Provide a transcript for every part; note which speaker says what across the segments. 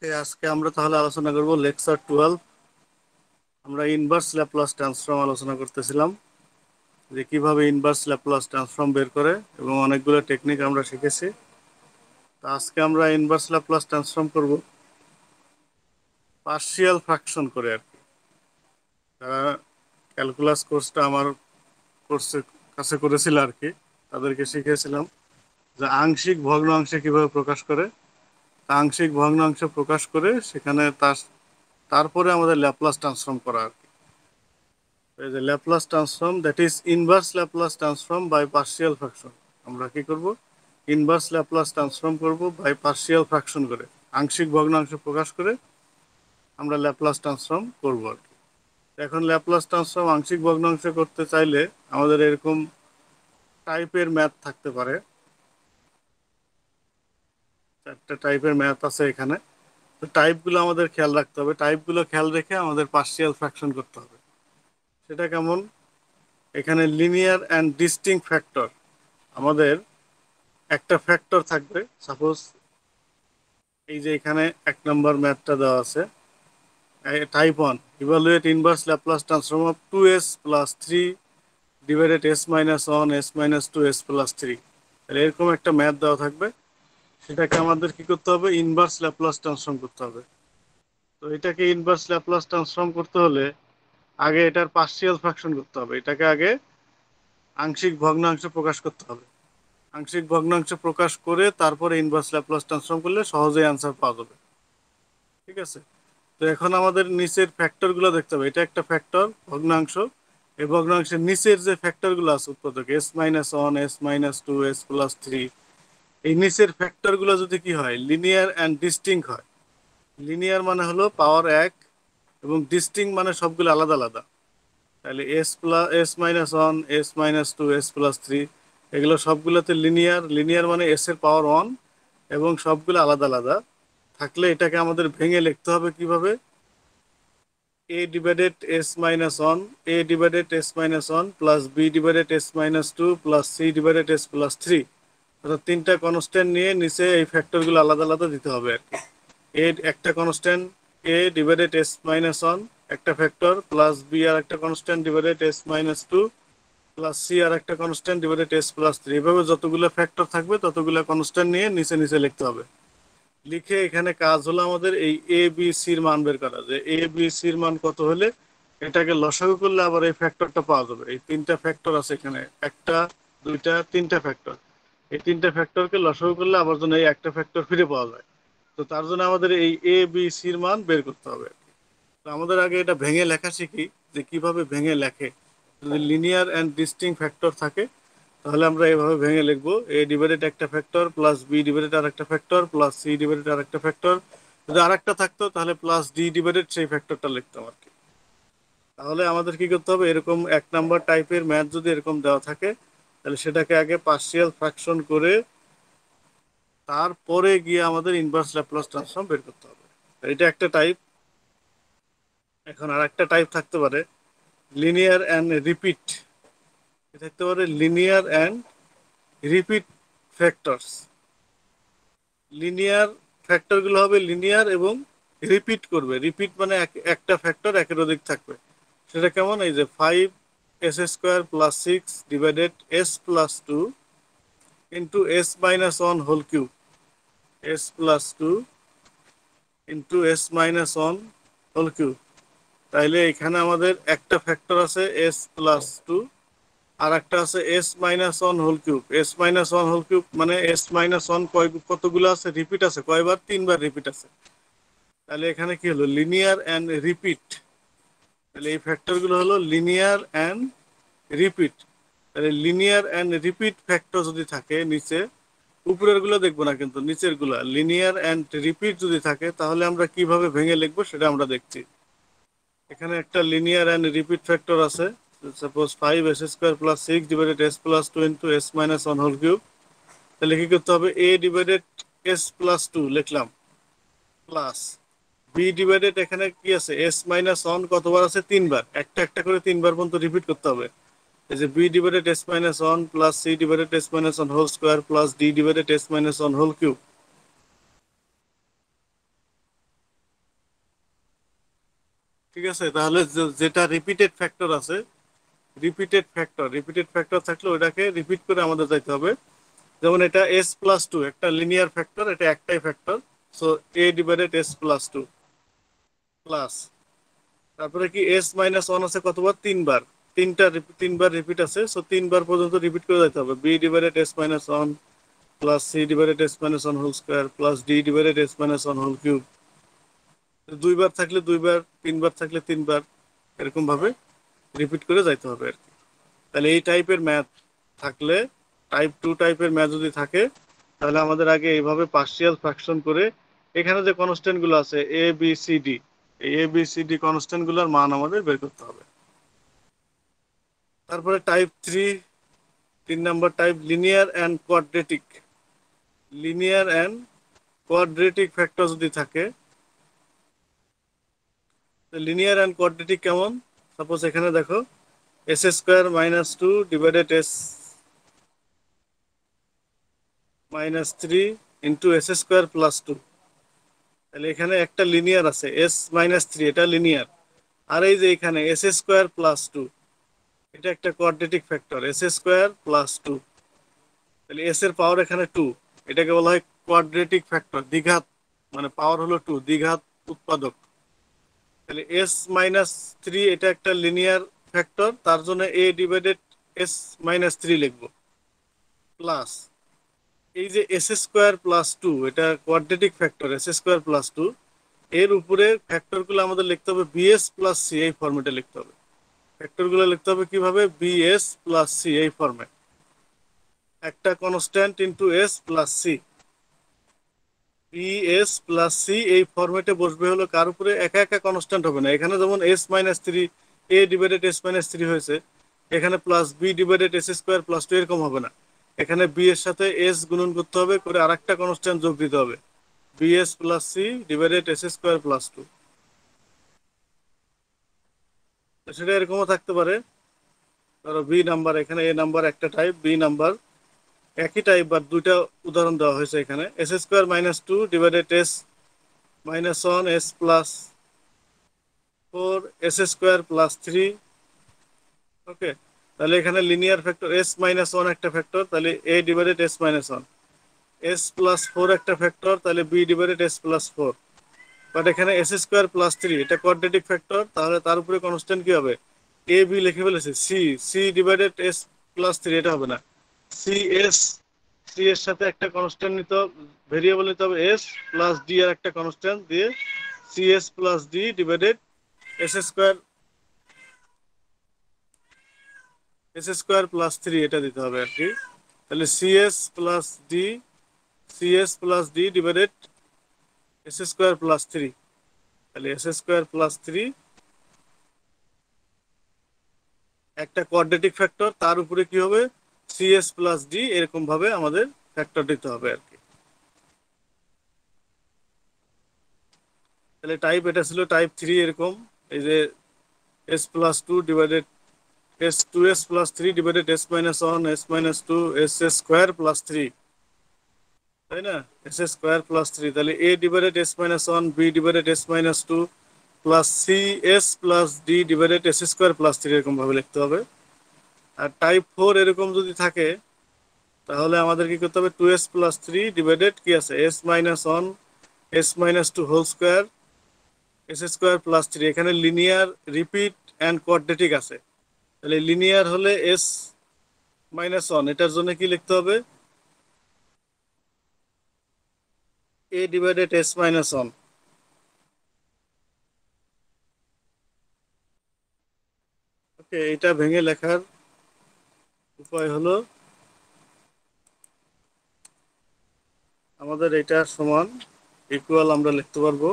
Speaker 1: আজকে আমরা তাহলে আলোচনা করব লেকচার 12। আমরা ইনভার্স ল্যাপ্লাস ট্রান্সফর্ম আলোচনা করতেছিলাম যে কিভাবে ইনভার্স ল্যাপ্লাস ট্রান্সফর্ম বের করে, এবং অনেকগুলো টেকনিক আমরা শিখেছি। তো আজকে আমরা ইনভার্স ল্যাপ্লাস ট্রান্সফর্ম করব পার্শিয়াল ফ্র্যাকশন করে আর কি। যারা ক্যালকুলাস কোর্সটা আমার কোর্সের কাছে করেছিল আর কি, তাদেরকে শিখিয়েছিলাম যে আংশিক ভগ্নাংশে কিভাবে প্রকাশ করে। তা আংশিক ভগ্নাংশ প্রকাশ করে সেখানে তারপরে আমাদের ল্যাপ্লাস ট্রান্সফর্ম করা আর কি। এই যে Laplace transform, that is inverse Laplace transform by partial fraction. আমরা কি করব? ইনভার্স ল্যাপ্লাস ট্রান্সফর্ম করব বাই পার্শিয়াল ফ্র্যাকশন করে, আংশিক ভগ্নাংশ প্রকাশ করে আমরা ল্যাপ্লাস ট্রান্সফর্ম করব আর কি। এখন ল্যাপ্লাস ট্রান্সফর্ম আংশিক ভগ্নাংশ করতে চাইলে আমাদের এরকম টাইপের ম্যাথ থাকতে পারে। চারটা টাইপের ম্যাথ আছে এখানে। তো টাইপগুলো আমাদের খেয়াল রাখতে হবে, টাইপগুলো খেয়াল রেখে আমাদের পার্শিয়াল ফ্র্যাকশন করতে হবে। সেটা কেমন? এখানে লিনিয়ার অ্যান্ড ডিস্টিংক্ট ফ্যাক্টর, আমাদের একটা ফ্যাক্টর থাকবে। সাপোজ এই যে এখানে 1 নম্বর ম্যাথটা দেওয়া আছে, type 1, evaluate inverse Laplace transform of 2s plus 3 divided s minus 1 s minus 2 s plus 3। তাহলে এরকম একটা ম্যাথ দেওয়া থাকবে, সেটাকে আমাদের কি করতে হবে? ইনভার্স ল্যাপ্লাস ট্রান্সফর্ম করতে হবে। তো এটাকে ইনভার্স ল্যাপ্লাস ট্রান্সফর্ম করতে হলে আগে এটার পার্শিয়াল ফ্র্যাকশন করতে হবে, এটাকে আগে আংশিক ভগ্নাংশ প্রকাশ করতে হবে। আংশিক ভগ্নাংশ প্রকাশ করে তারপরে ইনভার্স ল্যাপ্লাস ট্রান্সফর্ম করলে সহজেই অ্যান্সার পাওয়া যাবে। ঠিক আছে? তো এখন আমাদের নিচের ফ্যাক্টরগুলো দেখতে হবে। এটা একটা ফ্যাক্টর ভগ্নাংশ, এই ভগ্নাংশের নিচের যে ফ্যাক্টরগুলো আছে উৎপাদক s minus 1 s minus 2 s plus 3, এই নিচের ফ্যাক্টরগুলো যদি কি হয়, লিনিয়ার অ্যান্ড ডিস্টিংক্ট হয়। লিনিয়ার মানে হলো পাওয়ার 1, এবং ডিস্টিংক্ট মানে সবগুলো আলাদা আলাদা। তাহলে s minus 1 s minus 2 s plus 3 এগুলো সবগুলোতে লিনিয়ার। লিনিয়ার মানে s এর পাওয়ার 1 এবং সবগুলো আলাদা আলাদা থাকলে এটাকে আমাদের ভেঙে লিখতে হবে কিভাবে? a divided s minus 1, a divided s minus 1 plus b divided s minus 2 plus c divided s plus 3। অর্থাৎ তিনটা কনস্ট্যান্ট নিয়ে নিচে এই ফ্যাক্টরগুলো আলাদা আলাদা দিতে হবে আর কি। a একটা constant a divided s minus 1 একটা ফ্যাক্টর, প্লাস b আর একটা constant divided s minus 2 plus c আর একটা কনস্ট্যান্ট ডিভাইডেড s প্লাস 3। এভাবে যতগুলো ফ্যাক্টর থাকবে ততগুলো কনস্ট্যান্ট নিয়ে নিচে নিচে লিখতে হবে। লিখে এখানে কাজ হলো আমাদের এই এ বি সির মান বের করা, যে এ বি সির মান কত হলে এটাকে লসাগু করলে আবার এই ফ্যাক্টরটা পাওয়া যাবে। এই তিনটা ফ্যাক্টর আছে এখানে, একটা দুইটা তিনটা ফ্যাক্টর। এই তিনটা ফ্যাক্টরকে লসাগু করলে আবার যেন এই একটা ফ্যাক্টর ফিরে পাওয়া যায়। তো তার জন্য আমাদের এই এ বি সির মান বের করতে হবে। তো আমাদের আগে এটা ভেঙে লেখা শিখি, যে কিভাবে ভেঙে লেখে। যদি লিনিয়ার অ্যান্ড ডিস্টিংক্ট ফ্যাক্টর থাকে তাহলে আমরা এইভাবে ভেঙে লিখবো, এ ডিভাইডেড একটা ফ্যাক্টর প্লাস বি ডিভাইডেড আর একটা ফ্যাক্টর প্লাস সি ডিভাইডেড আর একটা ফ্যাক্টর। যদি আর একটা থাকতো তাহলে প্লাস ডি ডিভাইডেড সেই ফ্যাক্টরটা লিখতাম আর কি। তাহলে আমাদের কি করতে হবে? এরকম 1 নম্বর টাইপের ম্যাথ যদি এরকম দেওয়া থাকে তাহলে সেটাকে আগে পার্শিয়াল ফ্র্যাকশন করে তারপরে গিয়ে আমাদের ইনভার্স ল্যাপ্লাস ট্রান্সফর্ম বের করতে হবে। এটা একটা টাইপ। এখন আর একটা টাইপ থাকতে পারে লিনিয়ার অ্যান্ড রিপিট। থাকতে পারে linear and repeat factors. Linear ফ্যাক্টরগুলো হবে লিনিয়ার এবং রিপিট করবে। রিপিট মানে একটা ফ্যাক্টর একের অধিক থাকবে। সেটা কেমন? এই যে 5s² plus 6 divided s plus 2 into s minus 1 whole cube, s plus 2 into s minus 1 whole cube. তাইলে এখানে আমাদের একটা ফ্যাক্টর আছে s প্লাস 2, আর একটা আছে s minus 1 whole cube. s minus 1 whole cube মানে s মাইনাস 1 কতগুলো আছে? রিপিট আছে। কয়বার? 3বার রিপিট আছে। তাহলে এখানে কি হলো? Linear and repeat. তাহলে এই ফ্যাক্টরগুলো হলো লিনিয়ার অ্যান্ড রিপিট। তাহলে লিনিয়ার অ্যান্ড রিপিট ফ্যাক্টর যদি থাকে নিচে, উপরের গুলো দেখবো না কিন্তু নিচের গুলা লিনিয়ার অ্যান্ড রিপিট যদি থাকে, তাহলে আমরা কিভাবে ভেঙে লিখবো সেটা আমরা দেখছি। এখানে একটা লিনিয়ার অ্যান্ড রিপিট ফ্যাক্টর আছে। Suppose 5s² plus 6 divided s plus 2 into s minus 1 whole cube. তাহলে কি করতে হবে? a ডিভাইডেড s প্লাস 2 লিখলাম, প্লাস বি ডিভাইডেড, এখানে কি আছে? s মাইনাস 1 কতবার আছে? 3বার। একটা একটা করে 3বার পর্যন্ত রিপিট করতে হবে। এই যে B divided s minus 1 plus C divided s minus 1 whole square plus D divided s minus 1 whole cube. ঠিক আছে, তাহলে যেটা রিপিটেড ফ্যাক্টর আছে, রিপিটেড ফ্যাক্টর থাকলে ওটাকে রিপিট করে আমাদের যাইতে হবে। যেমন এটা s+2 একটা লিনিয়ার ফ্যাক্টর, এটা একটাই ফ্যাক্টর, সো a/s+2 প্লাস, তারপরে কি s-1 আছে কতবার, তিনবার, তিনবার রিপিট আছে, সো তিনবার পর্যন্ত রিপিট করে যেতে হবে। b/s-1 plus c/s-1 whole square plus d/s-1 whole cube. দুইবার থাকলে দুইবার, তিনবার থাকলে তিনবার, এরকম ভাবে রিপিট করে যাইতে হবে আর কি। তাহলে এই টাইপের ম্যাথ থাকলে, টাইপ 2 টাইপের ম্যাথ যদি থাকে, তাহলে আমাদের আগে এইভাবে পার্শিয়াল ফ্র্যাকশন করে এখানে যে কনস্ট্যান্ট গুলো আছে a b c d, এই a b c d constant গুলোর মান আমাদের বের করতে হবে। তারপরে type 3, 3 number type, linear and quadratic factor যদি থাকে, লিনিয়ার অ্যান্ড কোয়াড্রেটিক কেমন, সাপোজ এখানে দেখো s² - 2 / s-3 ইন্টু s² + 2, তাহলে এখানে একটা লিনিয়ার আছে s-3, এটা লিনিয়ার। আর এই যে এখানে s² + 2, এটা একটা কোয়াড্রেটিক ফ্যাক্টর s² + 2, তাহলে s এর পাওয়ার এখানে 2, এটাকে বলা হয় কোয়াড্রেটিক ফ্যাক্টর, দ্বিঘাত, মানে পাওয়ার হলো 2, দ্বিঘাত উৎপাদক। তাহলে s-3 এটা একটা লিনিয়ার ফ্যাক্টর, তার জন্য a/s-3 লিখবো, প্লাস এই যে s² + 2 এটা কোয়াড্রেটিক ফ্যাক্টর s² + 2, এর উপরে ফ্যাক্টরগুলো আমাদের লিখতে হবে bs+c, এই ফরম্যাটে লিখতে হবে। ফ্যাক্টরগুলো লিখতে হবে কিভাবে, bs+c এই ফরম্যাট, একটা কনস্ট্যান্ট ইন্টু s+c, bs+c এই ফরম্যাটে বসবে হলো কার উপরে, একা একা কনস্ট্যান্ট হবে না, এখানে যেমন s-3 a/s-3 হয়েছে, এখানে প্লাস b/s² + 2 এরকম হবে না, এখানে b এর সাথে s গুণন করতে হবে, করে আরেকটা কনস্ট্যান্ট যোগ দিতে হবে, bs+c/s² + 2। সেটা এরকমও থাকতে পারে, ধরো বি নাম্বার, এখানে এ নাম্বার একটা টাইপ, বি নাম্বার একই টাইপ, বা দুইটা উদাহরণ দেওয়া হয়েছে এখানে, s²-2 / s-4 s² + 3। ওকে, তাহলে এখানে লিনিয়ার ফ্যাক্টর s-1 একটা ফ্যাক্টর, তাহলে a/s-1, s+4 একটা ফ্যাক্টর, তাহলে b/s+4। বাট এখানে s²+ 3 এটা কোয়াড্রেটিক ফ্যাক্টর, তাহলে তার উপরে কনস্ট্যান্ট কি হবে, এ বি লিখে ফেলেছে, c/s+3 এটা হবে না, c এর সাথে একটা কনস্ট্যান্ট নিতে হবে, ভেরিয়েবল নিতে হবে s, প্লাস ডি আর একটা কনস্ট্যান্ট দিয়ে s+d/s², এটা দিতে হবে আর কি। তাহলে cs+d/s²+ 3, তাহলে s²+3 একটা কোয়াড্রেটিক ফ্যাক্টর, তার উপরে কি হবে, cs+d, এরকম ভাবে আমাদের ফ্যাক্টর দিতে হবে আর কি। তাহলে টাইপ, এটা ছিল টাইপ 3 এরকম, এই যে s+2/s-2s+3/s-1 s-2 s² + 3, তাই না, s² + 3, তাহলে a/s-1 b/s-2 প্লাস cs+d/s² + 3 এরকম ভাবে লিখতে হবে। আর টাইপ 4 এরকম যদি থাকে, তাহলে আমাদের কি করতে হবে, 2s+3 ডিভাইডেড কি আছে s-1 s-2 whole square s² + 3, এখানে লিনিয়ার, রিপিট অ্যান্ড কোয়াড্রেটিক আছে, তাহলে লিনিয়ার হলে s-1, এটার জন্য কি লিখতে হবে, a/s-1। ওকে, এটা ভেঙে লেখার উপায় হলো, আমাদের এটার সমান ইকুয়াল আমরা লিখতে পারবো,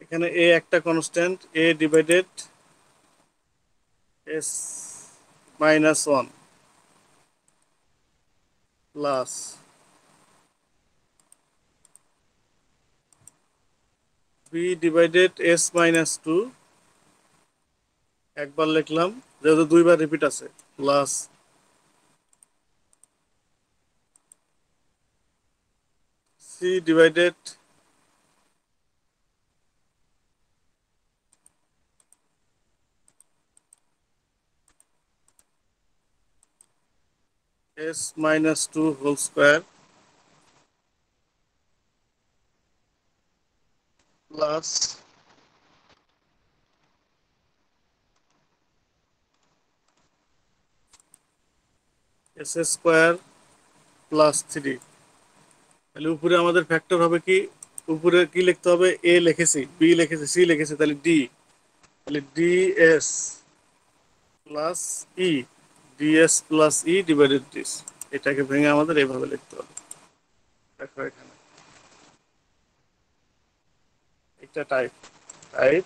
Speaker 1: এখানে a একটা কনস্ট্যান্ট, a/s-1 প্লাস b/s-2, একবার লিখলাম যেহেতু দুইবার রিপিট আছে, plus C divided S minus two whole square plus S square plus three. তাহলে উপরে আমাদের ফ্যাক্টর হবে কি, উপরে কি লিখতে হবে, এ লিখেছি, বি লিখেছি, সি লিখেছি, তাহলে ডি, তাহলে DS plus E, DS plus E divided this. এটাকে ভেঙে আমাদের এভাবে লিখতে হবে। দেখো এখানে এটা টাইপ টাইপ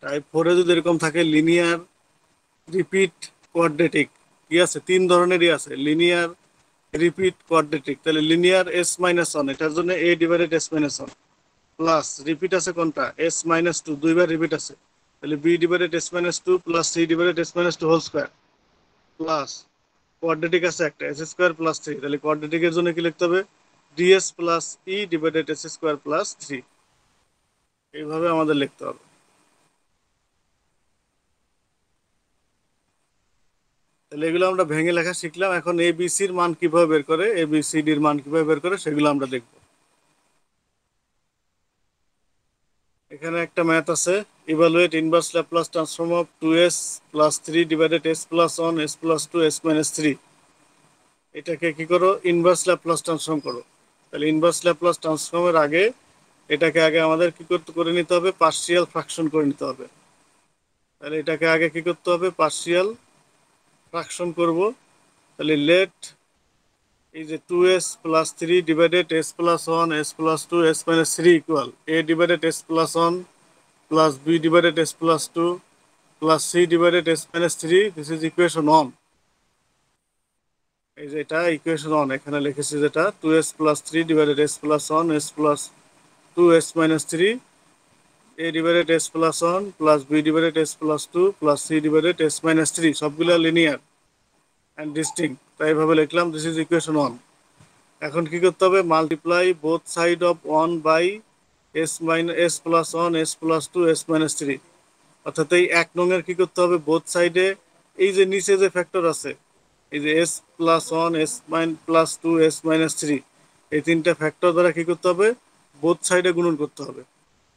Speaker 1: টাইপ ফোরে যদি এরকম থাকে লিনিয়ার রিপিট কোয়াড্রেটিক, কি আছে, তিন ধরনেরই আছে, লিনিয়ার রিপিট কোয়াড্রেটিক। তাহলে লিনিয়ার এস মাইনাস ওয়ান, এটার জন্য A divided S minus one, plus repeat আছে কোনটা, এস মাইনাস টু, দুইবার রিপিট আছে, তাহলে B divided S minus two plus C divided S minus two whole square, plus quadratic আছে একটা এস স্কোয়ার প্লাস থ্রি, তাহলে কোয়াড্রেটিকের জন্য কি লিখতে হবে, DS plus E divided s square plus three. এইভাবে আমাদের লিখতে হবে। তাহলে এগুলো আমরা ভেঙে লেখা শিখলাম। এখন এ বি সির মান কিভাবে বের করে, এ বি সি ডির মান কিভাবে বের করে, সেগুলো আমরা দেখব। এখানে একটা ম্যাথ আছে, evaluate inverse Laplace transform of two S plus three divided S plus one S plus two S minus three. এটাকে কি করো, ইনভার্স ল্যাপ্লাস ট্রান্সফর্ম করো। তাহলে ইনভার্স ল্যাপ্লাস ট্রান্সফর্মের আগে এটাকে আগে আমাদের কি করতে করে নিতে হবে, পার্শিয়াল ফ্র্যাকশন করে নিতে হবে। তাহলে এটাকে আগে কি করতে হবে, পার্শিয়াল ফ্র্যাকশন করব। তাহলে লেট এই যে two S plus three divided S plus one S plus two S minus three equal A divided S plus one plus B divided S plus two plus C divided S minus three, this is equation one. এই যে এটা equation one, এখানে লিখেছি যেটা two S plus three divided S plus one S plus two S minus three, A divided S plus one plus B divided S plus two plus C divided S minus three, সবগুলো linear and distinct, তাই এইভাবে লিখলাম, this is equation one. এখন কি করতে হবে, multiply both side of one by S minus S plus one S plus two S minus three. অর্থাৎ এই এক নঙের কি করতে হবে, বোথ সাইডে এই যে নিচে যে ফ্যাক্টর আছে, এই যে S plus one S minus plus two S minus three, এই তিনটা ফ্যাক্টর দ্বারা কি করতে হবে, বোথ সাইডে গুণন করতে হবে,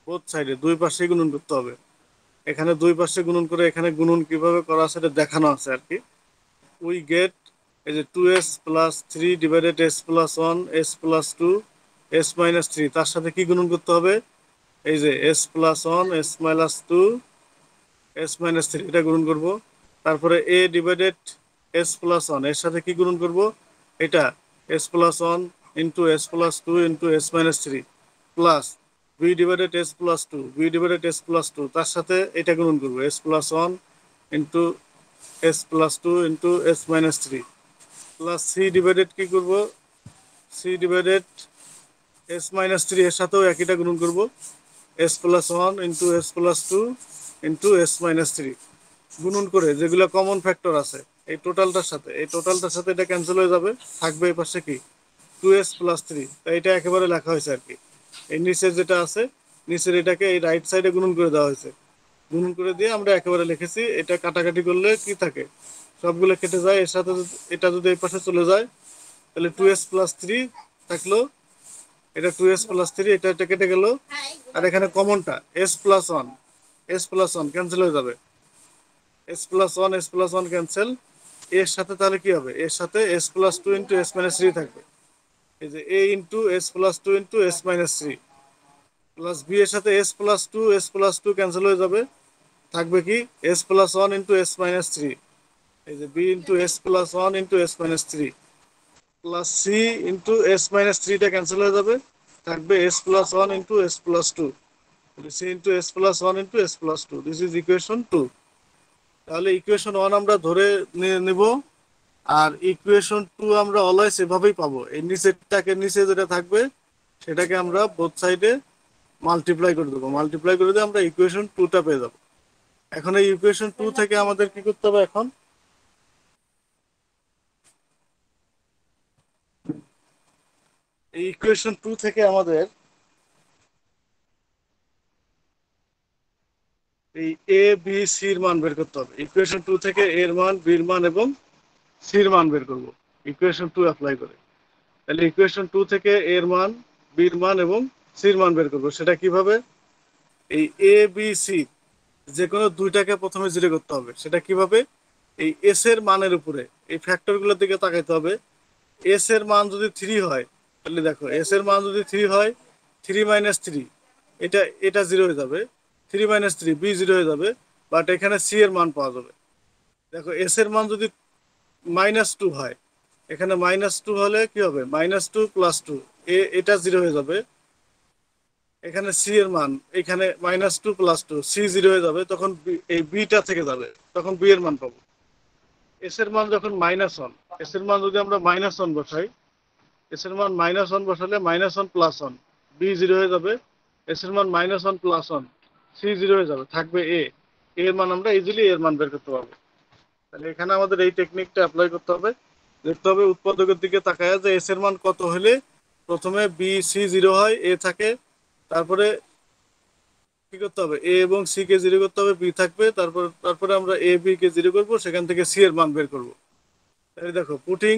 Speaker 1: বোথ সাইডে দুই পাশে গুণন করতে হবে। এখানে দুই পাশে গুণন করে, এখানে গুণন কিভাবে করা আছে এটা দেখানো আছে আর কি। উই গেট এই যে two S plus three divided S plus one S plus two S minus three, তার সাথে কি গুণন করতে হবে, এই যে S plus one S minus two S minus three, এটা গুণন করব। তারপরে A divided S plus one, এর সাথে কি গুণন করব, এটা S plus one into S plus two into S minus three, plus B divided S plus two, B divided S plus two, তার সাথে এটা গুণন করবো S plus one into S plus two into S minus three, plus C divided কি করব, C divided S minus three, এর সাথেও একইটা গুণন করব S plus one into S plus two into S minus three. গুণন করে যেগুলো কমন ফ্যাক্টর আছে এই টোটালটার সাথে, এই টোটালটার সাথে এটা ক্যান্সেল হয়ে যাবে, থাকবে এই পাশে কি টু এস প্লাস থ্রি। তাই এটা একেবারে লেখা হয়েছে আর কি, এই নিচের যেটা আছে নিচের এটাকে এই রাইট সাইডে গুণন করে দেওয়া হয়েছে, গুণন করে দিয়ে আমরা একেবারে লিখেছি। এটা কাটাকাটি করলে কি থাকে, সবগুলো কেটে যায়, এর সাথে এটা যদি এই পাশে চলে যায় তাহলে টু এস প্লাস থ্রি থাকলো, এটা টু এস প্লাস থ্রি, এটা কেটে গেল, আর এখানে কমনটা S plus one, S plus one cancel হয়ে যাবে, S plus one S plus one cancel. এর সাথে তাহলে কি হবে, এর সাথে S plus two into S minus three থাকবে, এই যে A into S plus two into S minus three, plus B এর সাথে এস প্লাস টু ক্যান্সেল হয়ে যাবে, থাকবে কি S plus one into S minus three, এই যে B into S plus one into S minus three, plus C into S minus থ্রিটা cancel হয়ে যাবে, থাকবে S plus one into S plus two, C into S plus one into S plus two, this is equation two. তাহলে equation one আমরা ধরে নিব, আর equation two আমরা অলওয়েজ এভাবেই পাবো, এই নিচেরটাকে নিচে যেটা থাকবে সেটাকে আমরা বোথ সাইডে মাল্টিপ্লাই করে দেবো, মাল্টিপ্লাই করে দিয়ে আমরা ইকুয়েশন টুটা পেয়ে যাবো। এখন এই ইকুয়েশন 2 থেকে আমাদের কি করতে হবে? এখন এই ইকুয়েশন 2 থেকে আমাদের এই এ বি সির মান বের করতে হবে। ইকুয়েশন 2 থেকে এর মান, বির মান এবং সির মান বের করব ইকুয়েশন 2 অ্যাপ্লাই করে। তাহলে ইকুয়েশন 2 থেকে এর মান, বির মান এবং সির মান বের করব। সেটা কিভাবে? এই এ বি সি যে কোনো দুইটাকে প্রথমে জিরো করতে হবে। সেটা কিভাবে? এই এস এর মানের উপরে এই ফ্যাক্টরগুলোর দিকে তাকাইতে হবে। এস এর মান যদি 3 হয়, তাহলে দেখো এস এর মান যদি 3 হয়, 3 - 3 এটা এটা জিরো হয়ে যাবে। 3 - 3 বি জিরো হয়ে যাবে, বাট এখানে সি এর মান পাওয়া যাবে। দেখো এস এর মান যদি -2 হয়, এখানে -2 হলে কি হবে? -2 + 2 এটা জিরো হয়ে যাবে। এখানে সি এর মান, এখানে -2 + 2 সি জিরো হয়ে যাবে, তখন এই বিটা থেকে যাবে, তখন বি এর মান পাবো। এস এর মান যখন -1, এস এর মান যদি আমরা -1 বসাই, এস এর মান -1 বসালে -1 + 1 বি জিরো হয়ে যাবে। এস এর মান -1 + 1 সি জিরো হয়ে যাবে, থাকবে এ। এর মান আমরা ইজিলি এর মান বের করতে পারবো। তাহলে এখানে আমাদের এই টেকনিকটা অ্যাপ্লাই করতে হবে। দেখতে হবে উৎপাদকের দিকে তাকায় যে এস এর মান কত হলে প্রথমে বি সি জিরো হয়, এ থাকে, তারপরে কি করতে হবে? এ এবং সি কে জিরো করতে হবে, বি থাকবে, তারপরে আমরা এ বি কে জিরো করবো, সেখান থেকে সি এর মান বের করবো। তাহলে দেখো, putting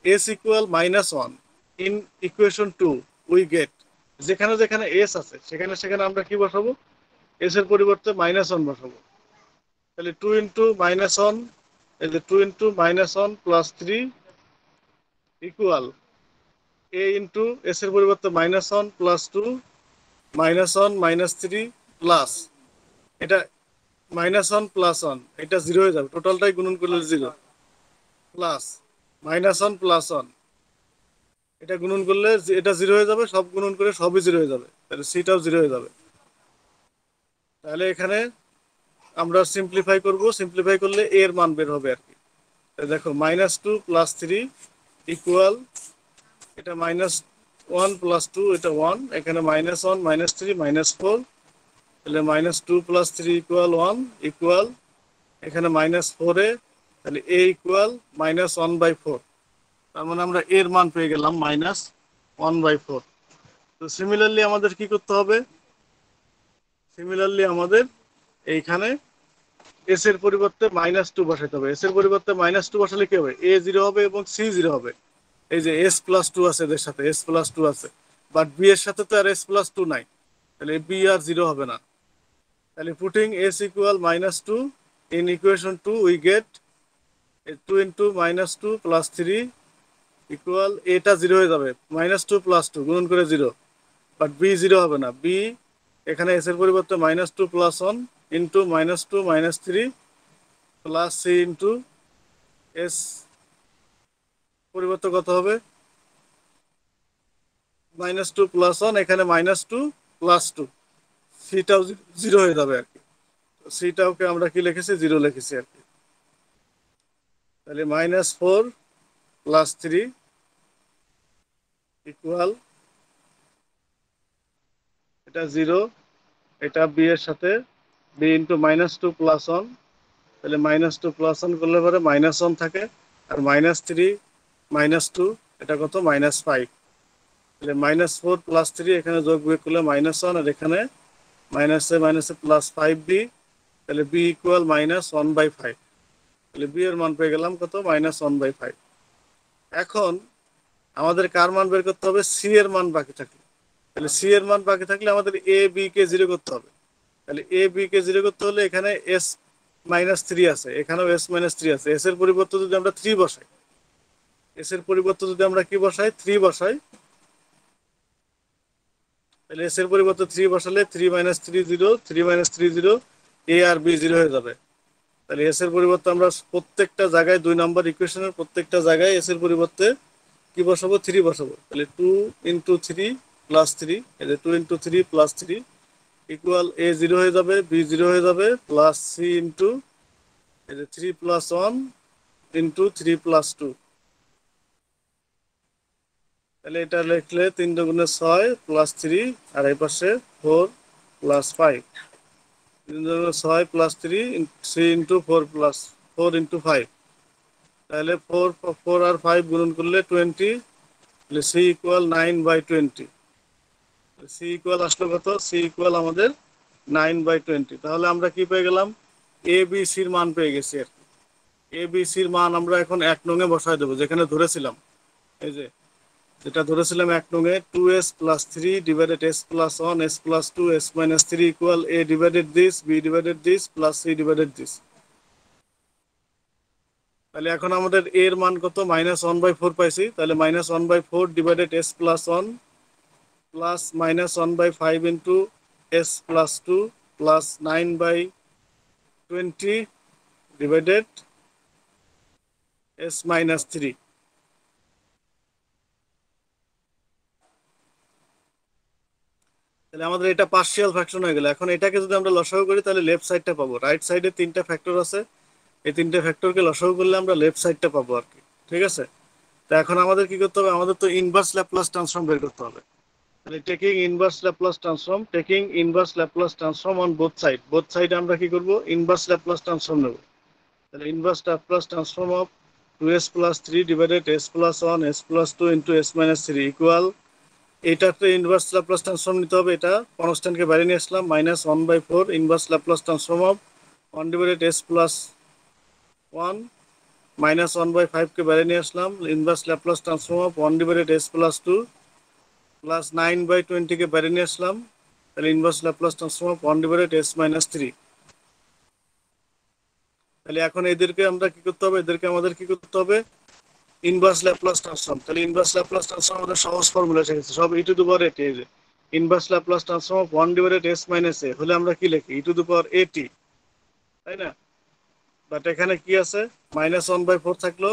Speaker 1: s equal -1 in equation 2 we get, যেখানে যেখানে এস আছে সেখানে সেখানে আমরা কি বসাবো? এস এর পরিবর্তে -1 বসাবো। তাহলে 2 × -1, এই যে 2 × -1 + 3 ইকুয়াল এ ইন্টু এস এর পরিবর্তে -1 + 2 -1 - 3 প্লাস এটা -1 + 1, এটা জিরো হয়ে যাবে, টোটালটাই গুণন করলে জিরো, প্লাস -1 + 1 এটা গুণন করলে এটা জিরো হয়ে যাবে, সব গুণন করে সবই জিরো হয়ে যাবে, তাহলে সিটাও জিরো হয়ে যাবে। তাহলে এখানে আমরা সিম্পলিফাই করব, সিম্পলিফাই করলে এর মান বের হবে আর কি। দেখো -2 + 3 ইকুয়াল, এটা -1 + 2, এটা 1, এখানে -1 - 3 -4, তাহলে -2 + 3 ইকুয়াল 1 ইকুয়াল, এখানে -4 তাহলে এ ইকুয়াল -1/4। তার মানে আমরা এর মান পেয়ে গেলাম -1/4। তো সিমিলারলি আমাদের কি করতে হবে? সিমিলারলি আমাদের এইখানে এস এর পরিবর্তে -2 বসাতে হবে। এস এর পরিবর্তে -2 বসালে কি হবে? এ জিরো হবে এবং সি জিরো হবে। এই যে s+2 আছে, এদের সাথে s+2 আছে, বাট বি এর সাথে তো আর s+2 নাই, তাহলে বি আর জিরো হবে না। তাহলে putting s equal -2 in equation 2 we get 2 × -2 + 3 equal, এটা জিরো হয়ে যাবে, -2 + 2 গুণন করে জিরো, বাট বি জিরো হবে না। বি এখানে এস এর পরিবর্তে -2 + 1 into -2 - 3 plus C into S পরিবর্তে কত হবে? -2 + 1, এখানে -2 + 2, সিটাও জিরো হয়ে যাবে আর কি। সিটাওকে আমরা কি লিখেছি? জিরো লিখেছি আর কি। তাহলে -4 + 3 ইকুয়াল, এটা জিরো, এটা বি এর সাথে বি ইন্টু -2 + 1, তাহলে -2 + 1 করলে পরে -1 থাকে, আর -3 -2 এটা কত? -5। তাহলে -4 + 3 এখানে যোগ বিয়োগ করলে -1, আর এখানে মাইনাসে মাইনাসে +5b, তাহলে b ইকুয়াল -1/5। তাহলে b এর মান পেয়ে গেলাম কত? -1/5। এখন আমাদের কার মান বের করতে হবে? সি এর মান বাকি থাকলে। তাহলে সি এর মান বাকি থাকলে আমাদের এ বি কে জিরো করতে হবে। তাহলে এ বি কে জিরো করতে হলে এখানে s-3 আছে, এখানেও s-3 আছে। এস এর পরিবর্তে যদি আমরা 3 বসাই, এস এর পরিবর্তে যদি আমরা কি বসাই? 3 বসাই, তাহলে এস এর পরিবর্তে 3 বসালে 3 - 3 0, 3 - 3 0, এ আর বি জিরো হয়ে যাবে। তাহলে এস এর পরিবর্তে আমরা প্রত্যেকটা জায়গায় 2 নম্বর ইকুয়েশনের প্রত্যেকটা জায়গায় এস এর পরিবর্তে কি বসাবো? 3 বসাবো। তাহলে 2 × 3 + 3, এই যে 2 × 3 + 3 ইকুয়াল, এ জিরো হয়ে যাবে, বি জিরো হয়ে যাবে, প্লাস সি ইন্টু এই যে 3 + 1 ইন্টু 3 + 2। তাহলে এটা লিখলে 3 × 6 + 3, আর এই পাশে 4 + 5 6 প্লাস 3 3 ইন্টু 4 প্লাস 4 ইন্টু 5, তাহলে 4 আর 5 গুণন করলে 20, সি ইকুয়াল 9/20। সি ইকুয়াল আসলো কত? সি ইকুয়াল আমাদের 9/20। তাহলে আমরা কি পেয়ে গেলাম? এ বি সির মান পেয়ে গেছি আর কি। এ বি সির মান আমরা এখন 1 নং এ বসায় দেবো, যেখানে ধরেছিলাম, এই যে যেটা ধরেছিলাম 1 নং এ, 2s plus 3 divided s plus 1 s plus 2 s minus 3 equal a divided this b divided this plus c divided this. তাহলে এখন আমাদের এর মান কত? -1/4 পাইছি। তাহলে -1/4 divided s plus 1 plus -1/5 into s plus 2 plus 9/20 divided s minus 3। তাহলে আমাদের এটা পার্শিয়াল ফ্র্যাকশন হয়ে গেল। এখন এটাকে যদি আমরা লসাগু করি তাহলে লেফট সাইডটা পাবো। রাইট সাইডে 3টা ফ্যাক্টর আছে, এই 3টে ফ্যাক্টরকে লসাগু করলে আমরা লেফট সাইডটা পাবো আর কি। ঠিক আছে? তো এখন আমাদের কি করতে হবে? আমাদের তো ইনভার্স ল্যাপ্লাস ট্রান্সফর্ম বের করতে হবে। তাহলে taking inverse Laplace transform on both side আমরা কি করব? ইনভার্স ল্যাপ্লাস ট্রান্সফর্ম নেব। তাহলে inverse Laplace transform of 2s plus 3 divided s plus 1 s plus 2 into s minus 3 equal, এইটাতে ইনভার্স ল্যাপ্লাস ট্রান্সফর্ম নিতে হবে। এটা কনস্ট্যান্টকে বাইরে নিয়ে আসলাম, -1/4 inverse Laplace transform of 1 divided s plus 1, -1/5 কে বাইরে নিয়ে আসলাম, inverse Laplace transform of 1 divided s plus 2 plus 9/20 কে বাইরে নিয়ে আসলাম, তাহলে inverse Laplace transform of 1 divided s minus 3। তাহলে এখন এদেরকে আমরা কি করতে হবে? এদেরকে আমাদের কি করতে হবে? Inverse Laplace transform. তাহলে ইনভার্স ল্যাপ্লাস ট্রান্সফর্ম আমাদের সহজ ফর্মুলা এসে গেছে, সব ই টু দি পাওয়ার এটি। এই যে inverse Laplace transform of 1 divided s minus a হলে আমরা কি লিখি? ই টু দি পাওয়ার at, তাই না? বাট এখানে কি আছে? -1/4 থাকলো,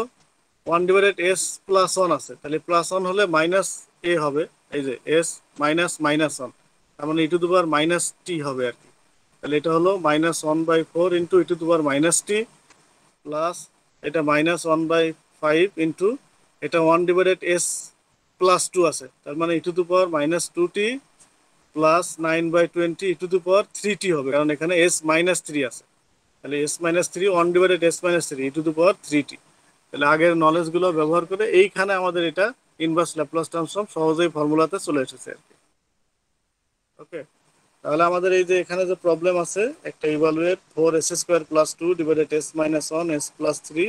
Speaker 1: 1 ডিভাইডেড s প্লাস 1 আছে, তাহলে প্লাস 1 হলে মাইনাস a হবে। এই যে s মাইনাস -1, তার মানে e to the power minus t হবে আর কি। তাহলে এটা হলো -1/4 into e to the power minus t plus এটা -1/5 ইন্টু এটা 1 ডিভাইডেড s প্লাস 2 আছে, তার মানে e to the power -2t plus 9/20 e to the power 3t হবে, কারণ এখানে s মাইনাস 3 আছে। তাহলে s minus 3 1 divided s minus 3 E to the power 3t। তাহলে আগের নলেজগুলো ব্যবহার করে এইখানে আমাদের এটা ইনভার্স ল্যাপ্লাস ট্রান্সফর্ম সহজেই ফর্মুলাতে চলে এসেছে আর কি। ওকে, তাহলে আমাদের এই যে এখানে যে প্রবলেম আছে, একটা evaluate 4s² plus 2 divided s minus 1 s plus 3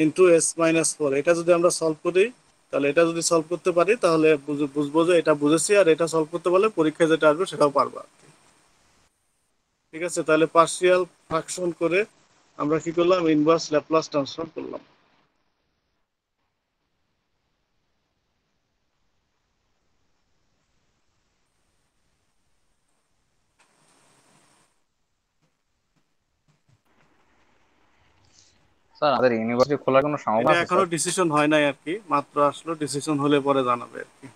Speaker 1: into s minus 4, এটা যদি আমরা সলভ করি, তাহলে এটা যদি সলভ করতে পারি তাহলে বুঝবো যে এটা বুঝেছি, আর এটা সলভ করতে পারলে পরীক্ষায় যেটা আসবে সেটাও পারবো। ঠিক আছে? তাহলে পার্শিয়াল ফ্র্যাকশন করে আমরা কি করলাম? ইনভার্স ল্যাপ্লাস ট্রান্সফর্ম করলাম।
Speaker 2: স্যার আমাদের ইউনিভার্সিটি খোলার কোনো সম্ভাবনা
Speaker 1: এটা
Speaker 2: আছে
Speaker 1: এখনো
Speaker 2: স্যার?
Speaker 1: ডিসিশন হয় নাই আর কি, মাত্র আসলো, ডিসিশন হলে পরে জানাবে আর কি।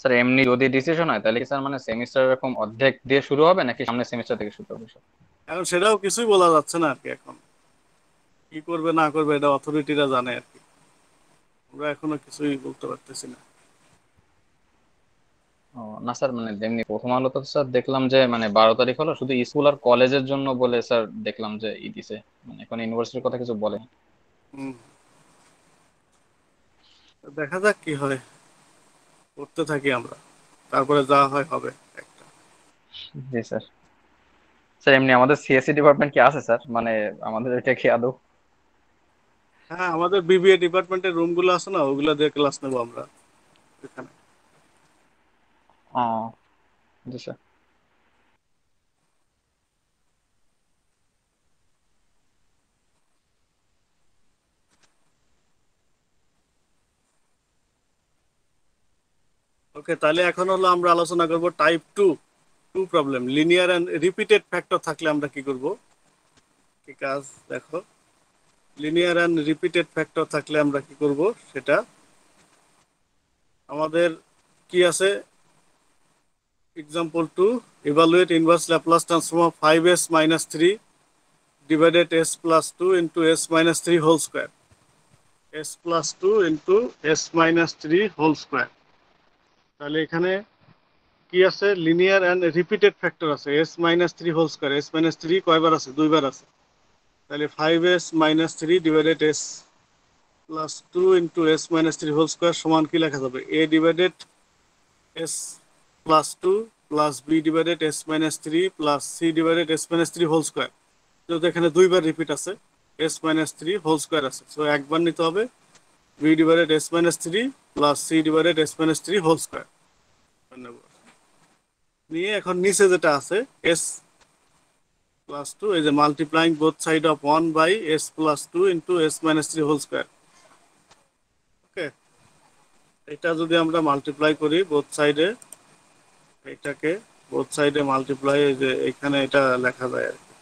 Speaker 2: স্যার এমনি যদি ডিসিশন হয় তাহলে কি স্যার মানে সেমিস্টার এরকম অর্ধেক দিয়ে শুরু হবে নাকি সামনের সেমিস্টার থেকে শুরু হবে স্যার?
Speaker 1: এখন সেটাও কিছুই বলা যাচ্ছে না আর কি। এখন কি করবে না করবে এটা অথরিটিরা জানে আর কি, আমরা এখনো কিছুই বলতে পারতেছি না।
Speaker 2: ও না স্যার, মানে এমনি প্রথম আলোতে তো স্যার দেখলাম যে মানে 12 তারিখ হলো শুধু স্কুল আর কলেজের জন্য বলে স্যার, দেখলাম যে দিছে, মানে এখন ইউনিভার্সিটির কথা কিছু বলে।
Speaker 1: হুম, দেখা যাক কি হয়, করতে থাকি আমরা, তারপরে যা হয় হবে একটা।
Speaker 2: জি স্যার। স্যার এমনি আমাদের সিএসসি ডিপার্টমেন্ট কি আছে স্যার, মানে আমাদের এটা কি আদৌ?
Speaker 1: হ্যাঁ, আমাদের বিবিএ ডিপার্টমেন্টের রুম গুলো আছে না, ওগুলো দিয়ে ক্লাস নেবো আমরা এখানে।
Speaker 2: ও জি স্যার।
Speaker 1: ওকে, তাহলে এখন হলো আমরা আলোচনা করব type two two problem, linear and repeated factor থাকলে আমরা কি করব। কি কাজ দেখো, লিনিয়ার অ্যান্ড রিপিটেড ফ্যাক্টর থাকলে আমরা কি করব সেটা। আমাদের কি আছে? Example two, evaluate inverse Laplace transform of 5s minus 3 divided s plus 2 into s minus 3 whole square, s plus 2 into s minus 3 whole square. তাহলে এখানে কি আছে, লিনিয়ার অ্যান্ড রিপিটেড ফ্যাক্টর আছে, S minus three whole square. S minus three কয়বার আছে? দুইবার আছে। তাহলে 5s - 3 divided S plus 2 into S minus three whole square সমান কি লেখা যাবে? A divided S plus 2 plus B divided S minus three plus C divided S minus three whole square. যেহেতু এখানে দুইবার রিপিট আছে, S minus three whole square আছে, so একবার নিতে হবে B divided S minus three plus C divided S minus three whole square নিয়ে এখন নিচে যেটা আছে এস প্লাস টু, এই যে multiplying both side of 1/s plus two into S minus three whole square. Okay, এটা যদি আমরা মাল্টিপ্লাই করি বোথ সাইডে, এটাকে বোথ সাইডে মাল্টিপ্লাই, এই যে এখানে এটা লেখা যায় আর কি,